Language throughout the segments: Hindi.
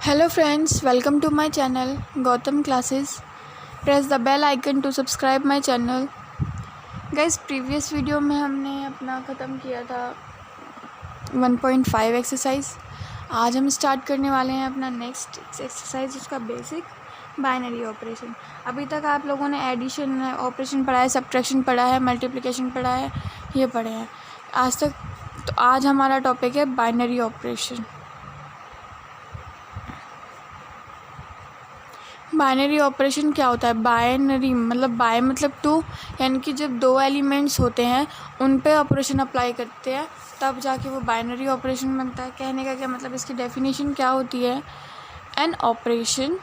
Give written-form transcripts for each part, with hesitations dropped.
Hello friends, welcome to my channel Gautam Classes. Press the bell icon to subscribe my channel. Guys, previous video में हमने अपना ख़त्म किया था 1.5 एक्सरसाइज। आज हम स्टार्ट करने वाले हैं अपना नेक्स्ट एक्सरसाइज, उसका बेसिक बाइनरी ऑपरेशन। अभी तक आप लोगों ने एडिशन ऑपरेशन पढ़ा है, सब्ट्रैक्शन पढ़ा है, मल्टीप्लिकेशन पढ़ा है, ये पढ़े हैं आज तक। तो आज हमारा टॉपिक है बाइनरी ऑपरेशन। बाइनरी ऑपरेशन क्या होता है? बाइनरी मतलब बाय मतलब टू, यानी कि जब दो एलिमेंट्स होते हैं उन पे ऑपरेशन अप्लाई करते हैं तब जाके वो बाइनरी ऑपरेशन बनता है। कहने का क्या मतलब, इसकी डेफिनेशन क्या होती है? An operation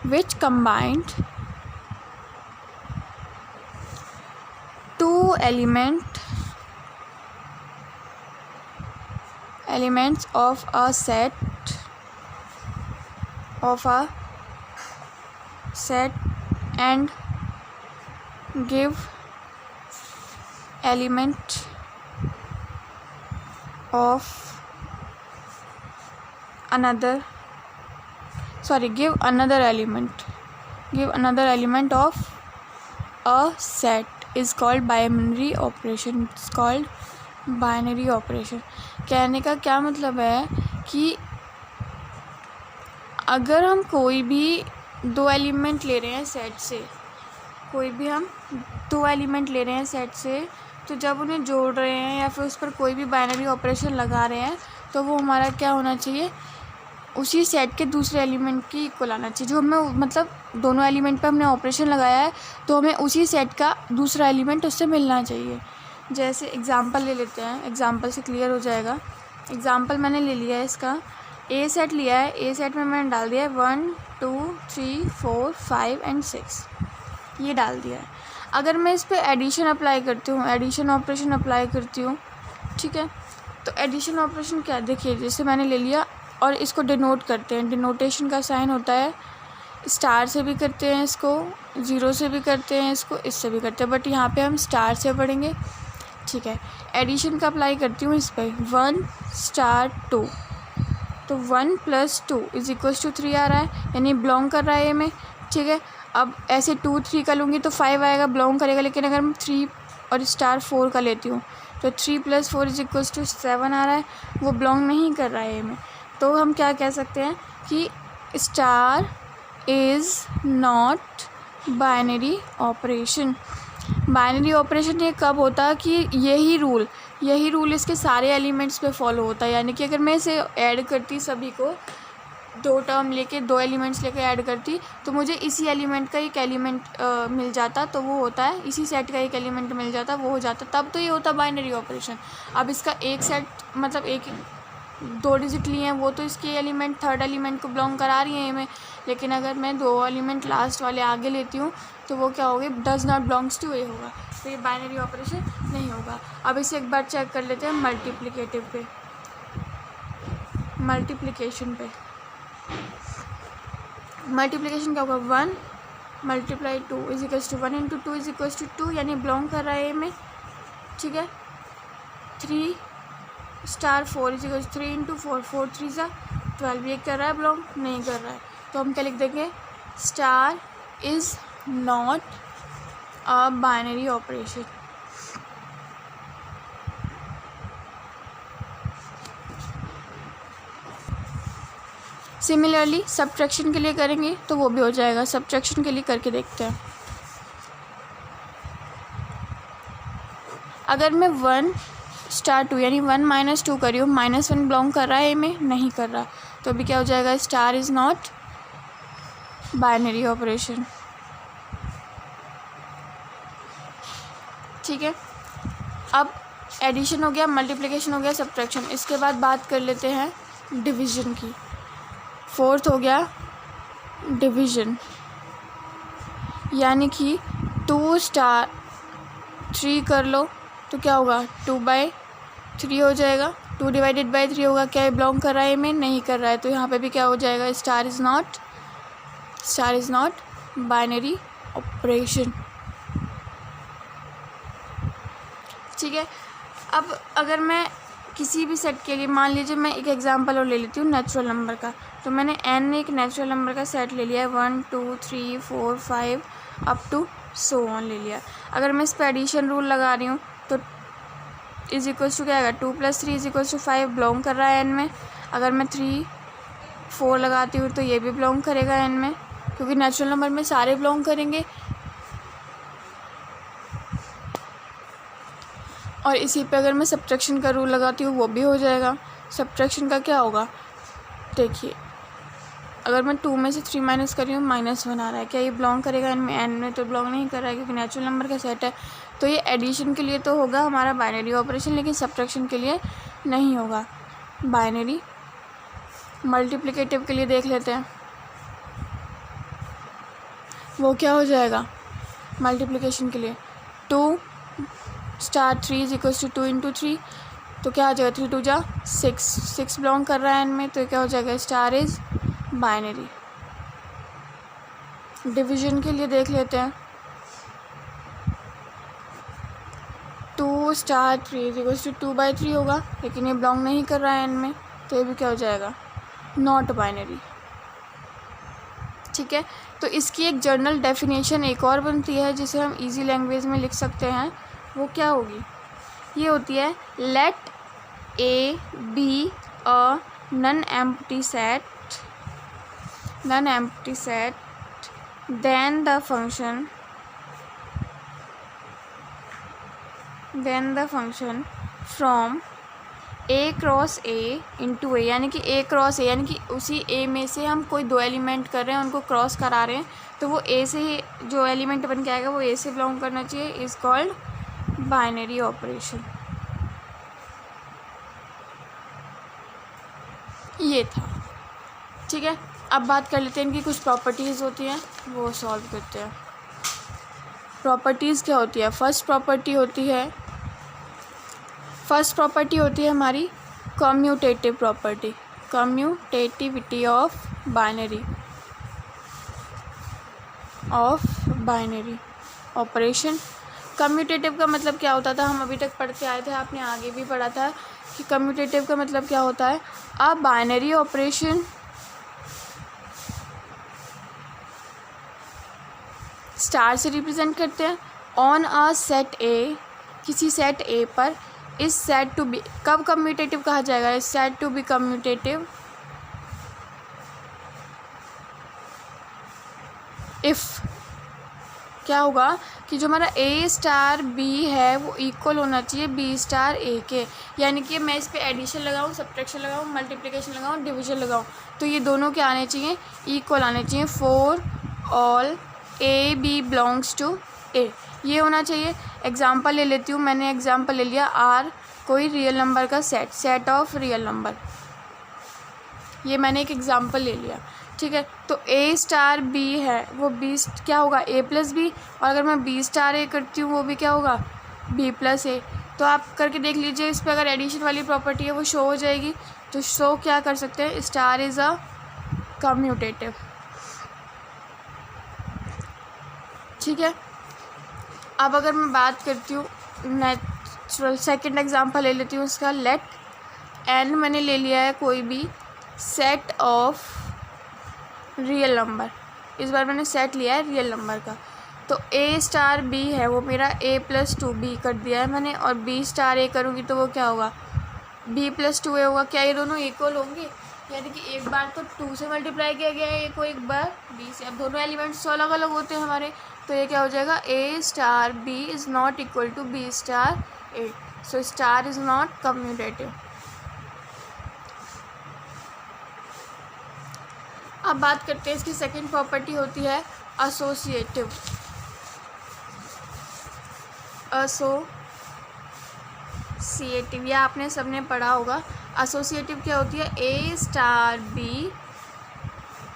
which combined two elements of a set and give another element of a set is called binary operation. It's called binary operation. कहने का क्या मतलब है कि अगर हम कोई भी दो एलिमेंट ले रहे हैं सेट से, तो जब उन्हें जोड़ रहे हैं या फिर उस पर कोई भी बाइनरी ऑपरेशन लगा रहे हैं तो वो हमारा क्या होना चाहिए? उसी सेट के दूसरे एलिमेंट की इक्वल आना चाहिए। जो हमें मतलब दोनों एलिमेंट पे हमने ऑपरेशन लगाया है तो हमें उसी सेट का दूसरा एलिमेंट उससे मिलना चाहिए। जैसे एग्जांपल ले लेते हैं, एग्जांपल से क्लियर हो जाएगा। एग्जांपल मैंने ले लिया है, इसका ए सेट लिया है। ए सेट में मैंने डाल दिया है 1 2 3 4 5 एंड 6, ये डाल दिया है। अगर मैं इस पर एडिशन ऑपरेशन अप्लाई करती हूँ, ठीक है, तो एडिशन ऑपरेशन क्या, देखिए जैसे मैंने ले लिया और इसको डिनोट करते हैं। डिनोटेशन का साइन होता है, स्टार से भी करते हैं इसको, ज़ीरो से भी करते हैं इसको, इससे भी करते हैं, बट यहाँ पे हम स्टार से पढ़ेंगे, ठीक है। एडिशन का अप्लाई करती हूँ इस पर 1 स्टार 2, तो 1 + 2 = 3 आ रहा है, यानी बिलोंग कर रहा है ये में, ठीक है। अब ऐसे 2 3 का लूँगी तो 5 आएगा, बिलोंग करेगा। लेकिन अगर मैं 3 और स्टार 4 का लेती हूँ तो 3 + 4 = 7 आ रहा है, वो बिलोंग नहीं कर रहा है ये में। तो हम क्या कह सकते हैं कि star is not binary operation. Binary operation ये कब होता है कि यही रूल इसके सारे एलिमेंट्स पे फॉलो होता है। यानी कि अगर मैं इसे ऐड करती, सभी को दो एलिमेंट्स लेके ऐड करती, तो मुझे इसी एलिमेंट का एक एलिमेंट मिल जाता, तो वो होता है इसी सेट का एक एलिमेंट मिल जाता, वो हो जाता, तब तो ये होता बाइनरी ऑपरेशन। अब इसका एक सेट मतलब एक 2 डिजिट लिए हैं, वो तो इसके एलिमेंट थर्ड एलिमेंट को बिलोंग करा रही हैं में। लेकिन अगर मैं 2 एलिमेंट लास्ट वाले आगे लेती हूँ तो वो क्या होगा? डज नॉट बिलोंग्स टू ए होगा, तो ये बाइनरी ऑपरेशन नहीं होगा। अब इसे एक बार चेक कर लेते हैं मल्टीप्लिकेशन क्या होगा? 1 × 2 = 1 × 2 = 2, यानी बिलोंग कर रहा है ए में, ठीक है। 3 स्टार 4 = 3 × 4 4 3 = 12, ये कर रहा है बिलोंग? नहीं कर रहा है, तो हम क्या लिख देंगे? Star is not a binary operation. Similarly subtraction के लिए करेंगे तो वो भी हो जाएगा। सब्ट्रैक्शन के लिए करके देखते हैं। अगर मैं 1 स्टार 2 यानी 1 - 2 करी हूँ, -1 बिलोंग कर रहा है में? नहीं कर रहा, तो अभी क्या हो जाएगा? Star is not binary operation, ठीक है। अब एडिशन हो गया, मल्टीप्लिकेशन हो गया, सब्ट्रैक्शन। इसके बाद बात कर लेते हैं डिवीज़न की। 4th हो गया डिवीज़न, यानी कि 2 स्टार 3 कर लो तो क्या होगा? 2/3 हो जाएगा। 2/3 होगा। क्या ये बिलोंग कर रहा है में? नहीं कर रहा है, तो यहाँ पे भी क्या हो जाएगा? Star is not binary operation. ठीक है, अब अगर मैं किसी भी सेट के लिए, मान लीजिए मैं एक एग्जांपल और ले लेती हूँ नेचुरल नंबर का, तो मैंने n एक नेचुरल नंबर का सेट ले लिया है, 1 2 3 4 5 अप टू सो ऑन ले लिया। अगर मैं इस पर एडिशन रूल लगा रही हूँ तो इज इक्वल्स टू क्या आएगा, 2 + 3 इज इक्वल्स टू 5 बिलोंग कर रहा है n में। अगर मैं 3 4 लगाती हूँ तो ये भी बिलोंग करेगा n में, क्योंकि नेचुरल नंबर में सारे बिलोंग करेंगे। और इसी पे अगर मैं सब्ट्रैक्शन का रूल लगाती हूँ वो भी हो जाएगा। सब्ट्रैक्शन का क्या होगा, देखिए अगर मैं 2 में से 3 माइनस कर रही हूँ -1 आ रहा है, क्या ये बिलोंग करेगा n में? n में तो बिलोंग नहीं कर रहा है क्योंकि नेचुरल नंबर का सेट है। तो ये एडिशन के लिए तो होगा हमारा बाइनरी ऑपरेशन, लेकिन सब्ट्रैक्शन के लिए नहीं होगा। बाइनरी मल्टीप्लिकेटिव के लिए देख लेते हैं, वो क्या हो जाएगा मल्टीप्लिकेशन के लिए, 2 * 3 इज इक्वल्स टू 2 × 3, तो क्या आ जाएगा, 3 2 जा 6, 6 बिलोंग कर रहा है n में, तो क्या हो जाएगा, स्टार इज बाइनरी। डिवीजन के लिए देख लेते हैं, 2 * 3 इज इक्वल्स टू 2/3 होगा, लेकिन ये बिलोंग नहीं कर रहा है n में, तो ये भी क्या हो जाएगा, नॉट बाइनरी। ठीक है, तो इसकी एक जर्नल डेफिनेशन एक और बनती है जिसे हम इजी लैंग्वेज में लिख सकते हैं, वो क्या होगी, ये होती है let A B a non empty set then the function from a cross a into a, यानी कि a क्रॉस a, यानी कि उसी a में से हम कोई दो एलिमेंट कर रहे हैं, उनको क्रॉस करा रहे हैं, तो वो a से ही जो एलिमेंट बन के आएगा वो a से बिलोंग करना चाहिए, इज़ कॉल्ड बाइनरी ऑपरेशन। ये था। ठीक है, अब बात कर लेते हैं इनकी कुछ प्रॉपर्टीज़ होती हैं, वो सॉल्व करते हैं। प्रॉपर्टीज़ क्या होती है, फर्स्ट प्रॉपर्टी होती है हमारी commutative property, commutativity of binary operation. Commutative का मतलब क्या होता था, हम अभी तक पढ़ते आए थे, आपने आगे भी पढ़ा था कि कम्यूटेटिव का मतलब क्या होता है, अ बाइनरी ऑपरेशन स्टार से रिप्रेजेंट करते हैं ऑन अ सेट ए, किसी सेट ए पर, इस सेट टू बी, कब कम्यूटेटिव कहा जाएगा, इस set to B commutative if क्या होगा कि जो हमारा ए स्टार बी है वो इक्वल होना चाहिए बी स्टार ए के, यानी कि मैं इस पर एडिशन लगाऊँ, सब्ट्रैक्शन लगाऊँ, मल्टीप्लिकेशन लगाऊँ, डिवीजन लगाऊँ, तो ये दोनों क्या आने चाहिए, इक्वल आने चाहिए। For all A B belongs to A, ये होना चाहिए। एग्जांपल ले लेती हूँ, मैंने एग्जांपल ले लिया आर, कोई रियल नंबर का सेट ऑफ रियल नंबर, ये मैंने एक एग्जांपल ले लिया। ठीक है, तो ए स्टार बी है, वो बी क्या होगा, ए प्लस बी, और अगर मैं बी स्टार ए करती हूँ वो भी क्या होगा, बी प्लस ए। तो आप करके देख लीजिए, इस पर अगर एडिशन वाली प्रॉपर्टी है वो शो हो जाएगी, तो शो क्या कर सकते हैं, स्टार इज़ अ कम्यूटेटिव। ठीक है, अब अगर मैं बात करती हूँ नेचुरल, सेकंड एग्जांपल ले लेती हूँ इसका, लेट एन मैंने ले लिया है कोई भी सेट ऑफ रियल नंबर, इस बार मैंने सेट लिया है रियल नंबर का, तो ए स्टार बी है वो मेरा a + 2b कर दिया है मैंने, और b स्टार a करूँगी तो वो क्या होगा, b + 2a होगा। क्या ये दोनों इक्वल होंगे, यानी कि एक बार तो 2 से मल्टीप्लाई किया गया है, एक बार b से, अब दोनों एलिमेंट्स तो अलग अलग होते हैं हमारे, तो ये क्या हो जाएगा, a star b is not equal to b star a, so star is not commutative. अब बात करते हैं इसकी सेकंड प्रॉपर्टी होती है एसोसिएटिव। या आपने सबने पढ़ा होगा। एसोसिएटिव क्या होती है, A star B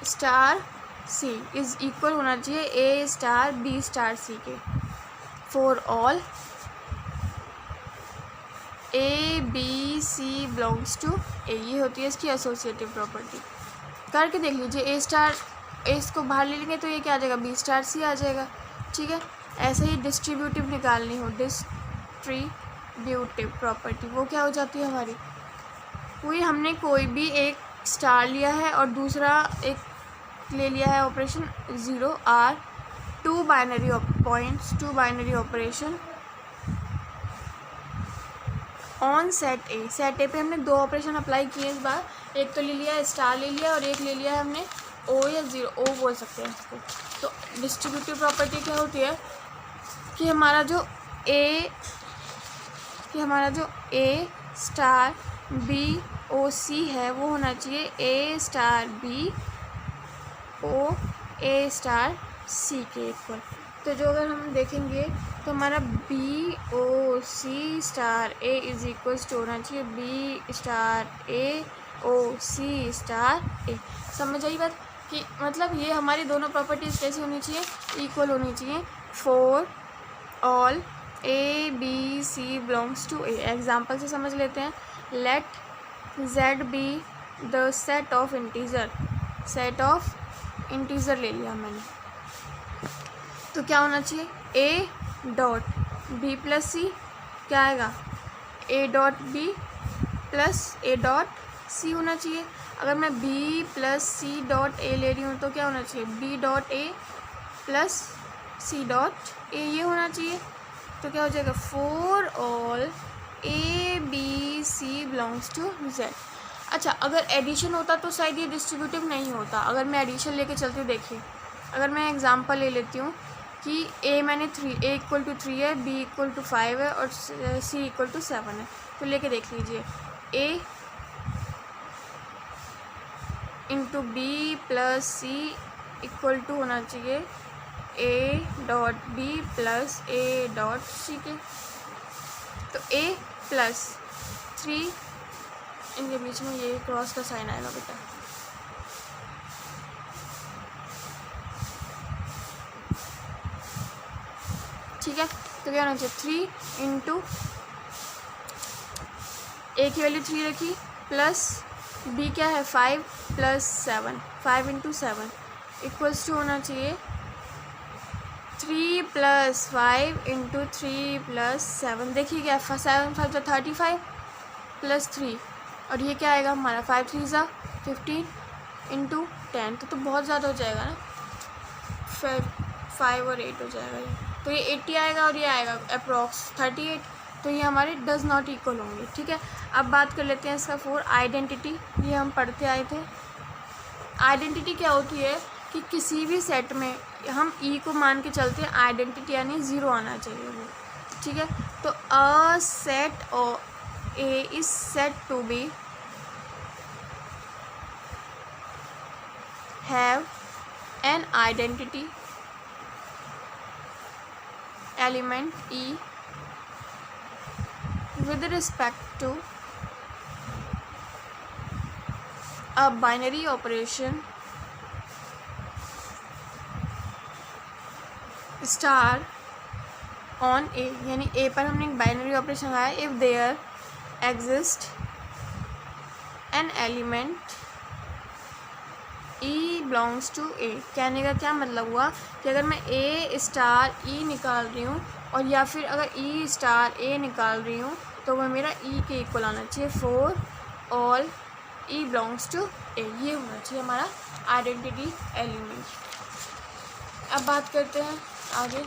star C is equal होना चाहिए A star B star C के, for all A B C belongs to A, ये होती है इसकी एसोसिएटिव प्रॉपर्टी। करके देख लीजिए, ए स्टार, ए इसको बाहर ले लेंगे तो ये क्या आ जाएगा, बी स्टार सी आ जाएगा, ठीक है। ऐसे ही डिस्ट्रीब्यूटिव निकालनी हो, डिस्ट्रीब्यूटिव प्रॉपर्टी, वो क्या हो जाती है हमारी, हमने कोई भी एक स्टार लिया है और दूसरा एक ले लिया है operation 0 or, two binary points, two binary operation on set A. Set A पे हमने दो ऑपरेशन अप्लाई किए इस बार, एक तो ले लिया स्टार ले लिया और एक ले लिया है हमने ओ या 0, ओ बोल सकते हैं इसको। तो डिस्ट्रीब्यूटिव प्रॉपर्टी क्या होती है कि हमारा जो ए स्टार बी ओ सी है वो होना चाहिए A star B O A star C के इक्वल। तो जो अगर हम देखेंगे तो हमारा B O C star A is equals to होना चाहिए B star A O C star A. समझ आई बात कि मतलब ये हमारी दोनों प्रॉपर्टीज़ कैसी होनी चाहिए, इक्वल होनी चाहिए for all A B C belongs to A. Example से समझ लेते हैं। Let Z be the set of integer, set of integer ले लिया मैंने, तो क्या होना चाहिए A dot B plus C, क्या आएगा A dot B plus A dot C होना चाहिए। अगर मैं B plus C dot A ले रही हूँ तो क्या होना चाहिए B dot A plus C dot ए, ये होना चाहिए। तो क्या हो जाएगा for all A B C belongs to Z. अच्छा, अगर एडिशन होता तो शायद ये डिस्ट्रीब्यूटिव नहीं होता। अगर मैं एडिशन लेके चलती हूँ, देखिए अगर मैं एग्जांपल ले लेती हूँ कि ए मैंने ए इक्वल टू 3 है, बी इक्वल टू 5 है और सी इक्वल टू 7 है, तो लेके देख लीजिए A into B plus C equal to होना चाहिए A dot B plus A dot C के। तो ए प्लस 3, इनके बीच में ये क्रॉस का साइन आएगा बेटा, ठीक है। तो क्या होना चाहिए 3 इंटू ए की वैल्यू 3 रखी प्लस बी क्या है 5 प्लस 7, 5 इंटू 7 इक्वल्स टू होना चाहिए 3 प्लस 5 इंटू 3 प्लस 7। देखिए क्या 7 5 35 प्लस 3 और ये क्या आएगा हमारा 5 3 ज़ा 15 इंटू 10, तो बहुत ज़्यादा हो जाएगा ना, 5 और 8 हो जाएगा ये, तो ये 80 आएगा और ये आएगा अप्रॉक्स 38, तो ये हमारे डज नॉट इक्वल होंगे। ठीक है, अब बात कर लेते हैं इसका फॉर आइडेंटिटी। ये हम पढ़ते आए थे। आइडेंटिटी क्या होती है कि किसी भी सेट में हम ई को मान के चलते हैं, आइडेंटिटी यानी 0 आना चाहिए वो। ठीक है, तो a set of A is set to B have an identity element E with respect to a binary operation star on A, यानी A पर हमने एक बाइनरी ऑपरेशन लगाया if there exist an element E belongs to A. कहने का क्या मतलब हुआ कि अगर मैं ए स्टार ई निकाल रही हूँ और या फिर अगर ई स्टार ए निकाल रही हूँ तो वह मेरा ई के इक्वल आना चाहिए for all E belongs to A, ये होना चाहिए हमारा आइडेंटिटी एलिमेंट। अब बात करते हैं आगे।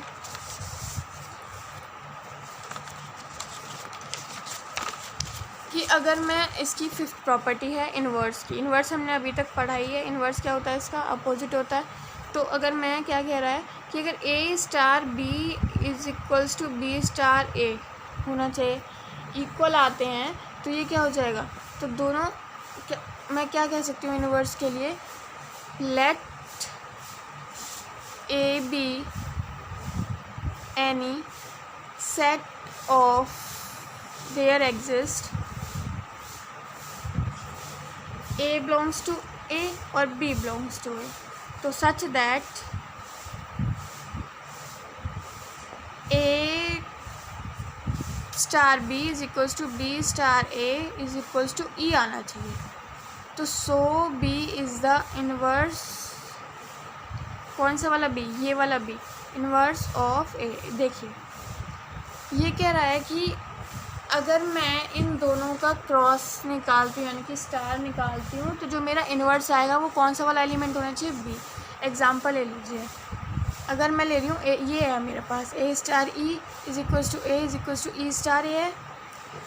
कि अगर मैं इसकी 5th प्रॉपर्टी है इन्वर्स की, इन्वर्स हमने अभी तक पढ़ाई है। इन्वर्स क्या होता है, इसका अपोजिट होता है। तो अगर मैं क्या कह रहा है कि अगर A star B is equals to B star A होना चाहिए, इक्वल आते हैं, तो ये क्या हो जाएगा, तो दोनों मैं क्या कह सकती हूँ इन्वर्स के लिए, let A B any set of there exist A belongs to A और B belongs to A, तो such that A star B is equals to B star A is equals to E आना चाहिए। तो so B is the inverse, कौन सा वाला B, ये वाला B, इन्वर्स ऑफ ए। देखिए ये कह रहा है कि अगर मैं इन दोनों का क्रॉस निकालती हूँ यानी कि स्टार निकालती हूँ तो जो मेरा इन्वर्स आएगा वो कौन सा वाला एलिमेंट होना चाहिए, बी। एग्जांपल ले लीजिए, अगर मैं ले रही हूँ ये है मेरे पास A star E is equals to A is equals to E star A है।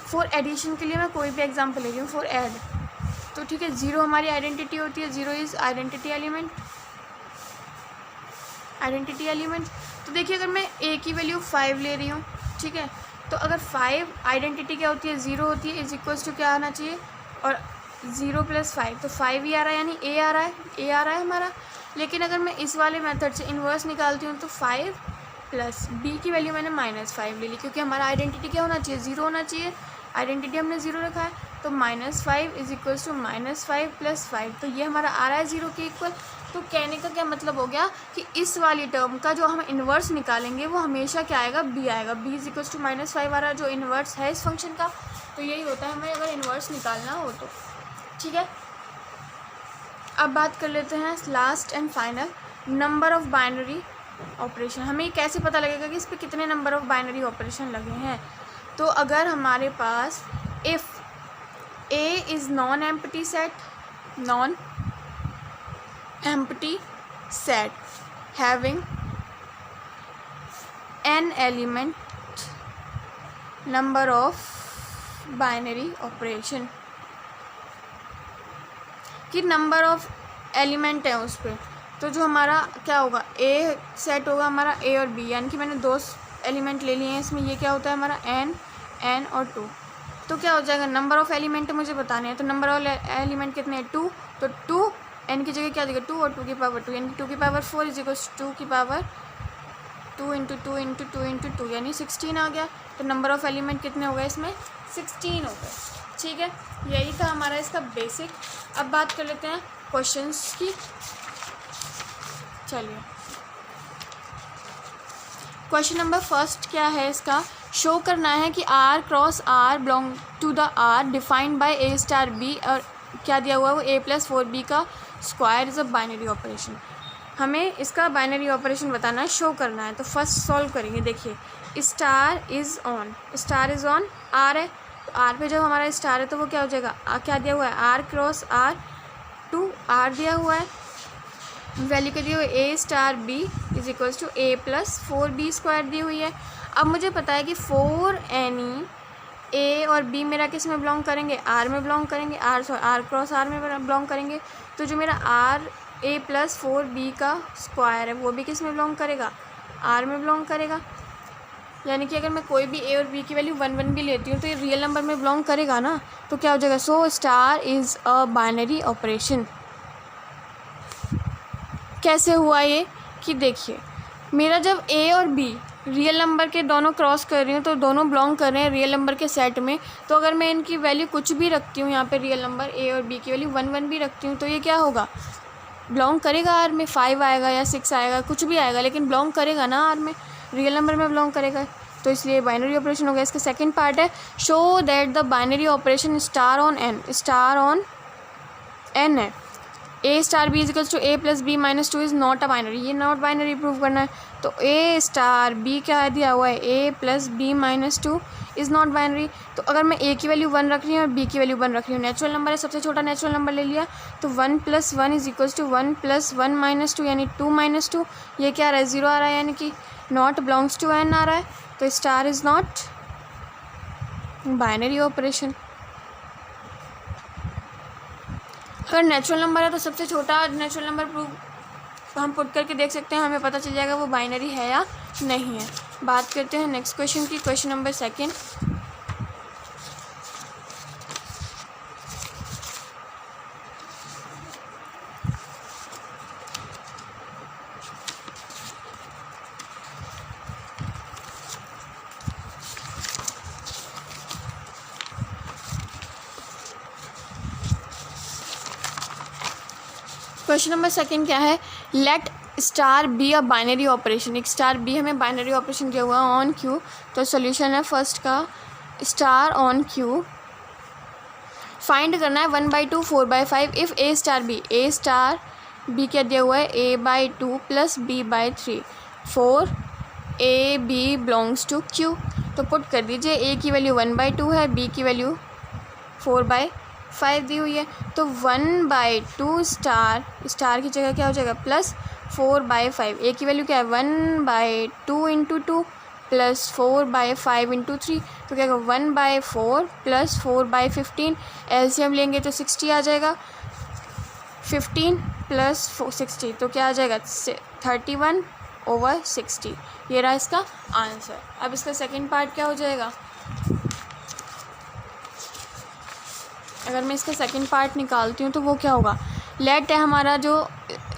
फॉर एडिशन के लिए मैं कोई भी एग्जांपल ले रही हूँ, फॉर ऐड, तो ठीक है, ज़ीरो हमारी आइडेंटिटी होती है, zero is identity element, identity element. तो देखिए अगर मैं ए की वैल्यू 5 ले रही हूँ, ठीक है, तो अगर 5 आइडेंटिटी क्या होती है, ज़ीरो होती है, इज इक्वल्स टू क्या आना चाहिए, और 0 + 5 तो 5 ही आ रहा है, यानी ए आ रहा है, ए आ रहा है हमारा। लेकिन अगर मैं इस वाले मेथड से इन्वर्स निकालती हूँ तो 5 प्लस बी की वैल्यू मैंने -5 ले ली, क्योंकि हमारा आइडेंटिटी क्या होना चाहिए, 0 होना चाहिए, आइडेंटिटी हमने 0 रखा है, तो -5 इज इक्वल्स टू -5 + 5, तो ये हमारा आ रहा है 0 के इक्वल। तो कहने का क्या मतलब हो गया कि इस वाली टर्म का जो हम इन्वर्स निकालेंगे वो हमेशा क्या आएगा, बी आएगा, बी इज इक्वल्स टू -5 आ रहा है जो इन्वर्स है इस फंक्शन का। तो यही होता है हमें अगर इन्वर्स निकालना हो तो, ठीक है। अब बात कर लेते हैं last and final, number of binary operation. हमें ये कैसे पता लगेगा कि इस पर कितने नंबर ऑफ़ बाइनरी ऑपरेशन लगे हैं। तो अगर हमारे पास if A is non empty set, non empty set having an element number of binary operation, कि नंबर ऑफ़ एलिमेंट है उस पर, तो जो हमारा क्या होगा, ए सेट होगा हमारा ए और बी, यानी कि मैंने 2 एलिमेंट ले लिए हैं इसमें, ये क्या होता है हमारा एन और 2। तो क्या हो जाएगा, नंबर ऑफ़ एलिमेंट मुझे बताने हैं, तो नंबर ऑफ एलिमेंट कितने हैं, 2, तो 2 एन की जगह क्या देगा 2 और 2 की पावर 2, यानी 2 की पावर 4 इज इक्वल्स 2 की पावर 2 × 2 × 2 × 2 यानी 16 आ गया। तो नंबर ऑफ़ एलिमेंट कितने हो गए इसमें, 16 हो गए, ठीक है। यही था हमारा इसका बेसिक। अब बात कर लेते हैं क्वेश्चंस की। चलिए क्वेश्चन नंबर फर्स्ट क्या है इसका, शो करना है कि R cross R belong to the R defined by A star B, और क्या दिया हुआ है वो A + 4B का square is a binary operation. हमें इसका बाइनरी ऑपरेशन बताना है, शो करना है। तो फर्स्ट सॉल्व करेंगे। देखिए star is on, star is on, R है, तो R पे जब हमारा स्टार है तो वो क्या हो जाएगा, क्या दिया हुआ है, R क्रॉस R 2 R दिया हुआ है, वैल्यू के दिए हुए A star B is equals to A + 4B square दी हुई है। अब मुझे पता है कि 4 एनी A और B मेरा किस में बिलोंग करेंगे, R में बिलोंग करेंगे, R क्रॉस R में बिलोंग करेंगे। तो जो मेरा A + 4B का स्क्वायर है वो भी किस में बिलोंग करेगा, R में बिलोंग करेगा। यानी कि अगर मैं कोई भी A और B की वैल्यू 1 1 भी लेती हूँ तो ये रियल नंबर में बिलोंग करेगा ना, तो क्या हो जाएगा, so star is a binary operation. कैसे हुआ ये, कि देखिए मेरा जब A और B रियल नंबर के दोनों क्रॉस कर रही हूँ तो दोनों बिलोंग कर रहे हैं रियल नंबर के सेट में, तो अगर मैं इनकी वैल्यू कुछ भी रखती हूँ यहाँ पे, रियल नंबर A और B की वैल्यू 1 1 भी रखती हूँ, तो ये क्या होगा, बिलोंग करेगा R में, 5 आएगा या 6 आएगा, कुछ भी आएगा, लेकिन बिलोंग करेगा ना R में, रियल नंबर में बिलोंग करेगा। तो इसलिए बाइनरी ऑपरेशन हो गया। इसका सेकंड पार्ट है, show that the binary operation star on N है, A star B is equals to A + B - 2 is not a binary, ये नॉट बाइनरी प्रूव करना है। तो A स्टार B क्या दिया हुआ है, A + B - 2 is not binary. तो अगर मैं A की वैल्यू 1 रख रही हूँ और B की वैल्यू 1 रख रही हूँ, नेचुरल नंबर है, सबसे छोटा नेचुरल नंबर ले लिया, तो 1 + 1 इज इक्वल्स टू 1 + 1 - 2 यानी 2 - 2, ये क्या आ रहा है, 0 आ रहा है, यानी कि नॉट बिलोंग्स टू N आ रहा है। तो star is not binary operation. अगर नेचुरल नंबर है तो सबसे छोटा नेचुरल नंबर प्रूव हम पुट करके देख सकते हैं, हमें पता चल जाएगा वो बाइनरी है या नहीं है। बात करते हैं नेक्स्ट क्वेश्चन की, question number second. Question number second क्या है, let star B a binary operation. एक स्टार बी हमें बाइनरी ऑपरेशन किया हुआ ऑन क्यू। तो सोल्यूशन है फर्स्ट का, स्टार ऑन क्यू फाइंड करना है 1/2 4/5 इफ़ A स्टार बी क्या दिया हुआ है, A/2 + B/3। 4 A B belongs to Q. तो पुट कर दीजिए, ए की वैल्यू 1/2 है, बी की वैल्यू 4/5 दी हुई है। तो 1/2 स्टार की जगह क्या हो जाएगा प्लस 4/5। ए की वैल्यू क्या है 1/2 इंटू 2 प्लस 4/5 इंटू 3, तो क्या होगा 1/4 प्लस 4/15। एलसीएम लेंगे तो 60 आ जाएगा, 15 प्लस 60 तो क्या आ जाएगा 31/60। ये रहा इसका आंसर। अब इसका सेकंड पार्ट क्या हो जाएगा, अगर मैं इसका सेकंड पार्ट निकालती हूँ तो वो क्या होगा, लेट है हमारा जो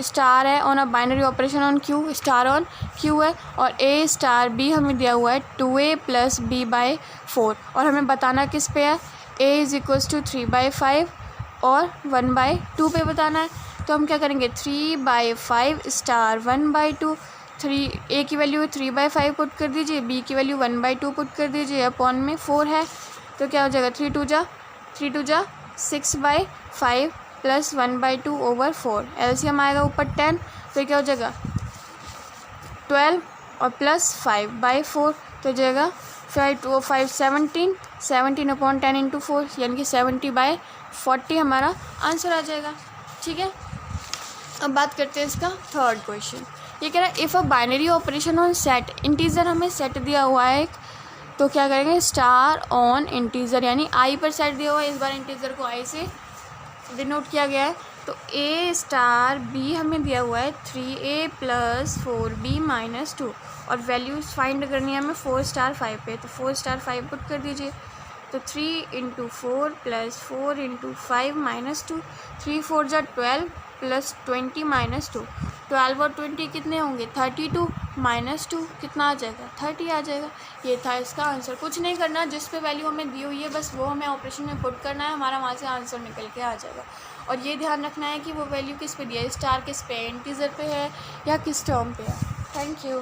स्टार है on a binary operation on Q, star on Q है, और ए स्टार बी हमें दिया हुआ है 2a प्लस b/4, और हमें बताना किस पे है, a इज़ इक्वल्स टू 3/5 और 1/2 पे बताना है। तो हम क्या करेंगे 3/5 स्टार 1/2, ए की वैल्यू 3/5 पुट कर दीजिए, बी की वैल्यू 1/2 पुट कर दीजिए, अपॉन में 4 है तो क्या हो जाएगा 3 2 जा 6/5 प्लस 1/2 ओवर 4। एलसीएम आएगा ऊपर 10, तो क्या हो जाएगा 12 और प्लस 5/4, तो जाएगा 5 17 अपॉन 10 इंटू 4, यानी कि 70/40 हमारा आंसर आ जाएगा। ठीक है, अब बात करते हैं इसका थर्ड क्वेश्चन। ये कह रहा है if a binary operation on set, integer हमें सेट दिया हुआ है एक, तो क्या करेंगे स्टार ऑन इंटीजर, यानी आई पर सेट दिया हुआ है, इस बार इंटीजर को आई से डिनोट किया गया है। तो ए स्टार बी हमें दिया हुआ है 3a प्लस 4b माइनस 2, और वैल्यूज़ फाइंड करनी है हमें 4 स्टार 5 पे, तो 4 स्टार 5 पुट कर दीजिए। तो 3 इंटू 4 प्लस 4 इंटू 5 माइनस 2, 3 4 जा 12 प्लस 20 माइनस 2, 12 और 20 कितने होंगे 32 माइनस 2 कितना आ जाएगा 30 आ जाएगा। ये था इसका आंसर। कुछ नहीं करना, जिस पे वैल्यू हमें दी हुई है बस वो हमें ऑपरेशन में पुट करना है, हमारा वहाँ से आंसर निकल के आ जाएगा। और ये ध्यान रखना है कि वो वैल्यू किस पे दिया है, स्टार किस पे, इंटीजर पे है या किस टर्म पे है। Thank you.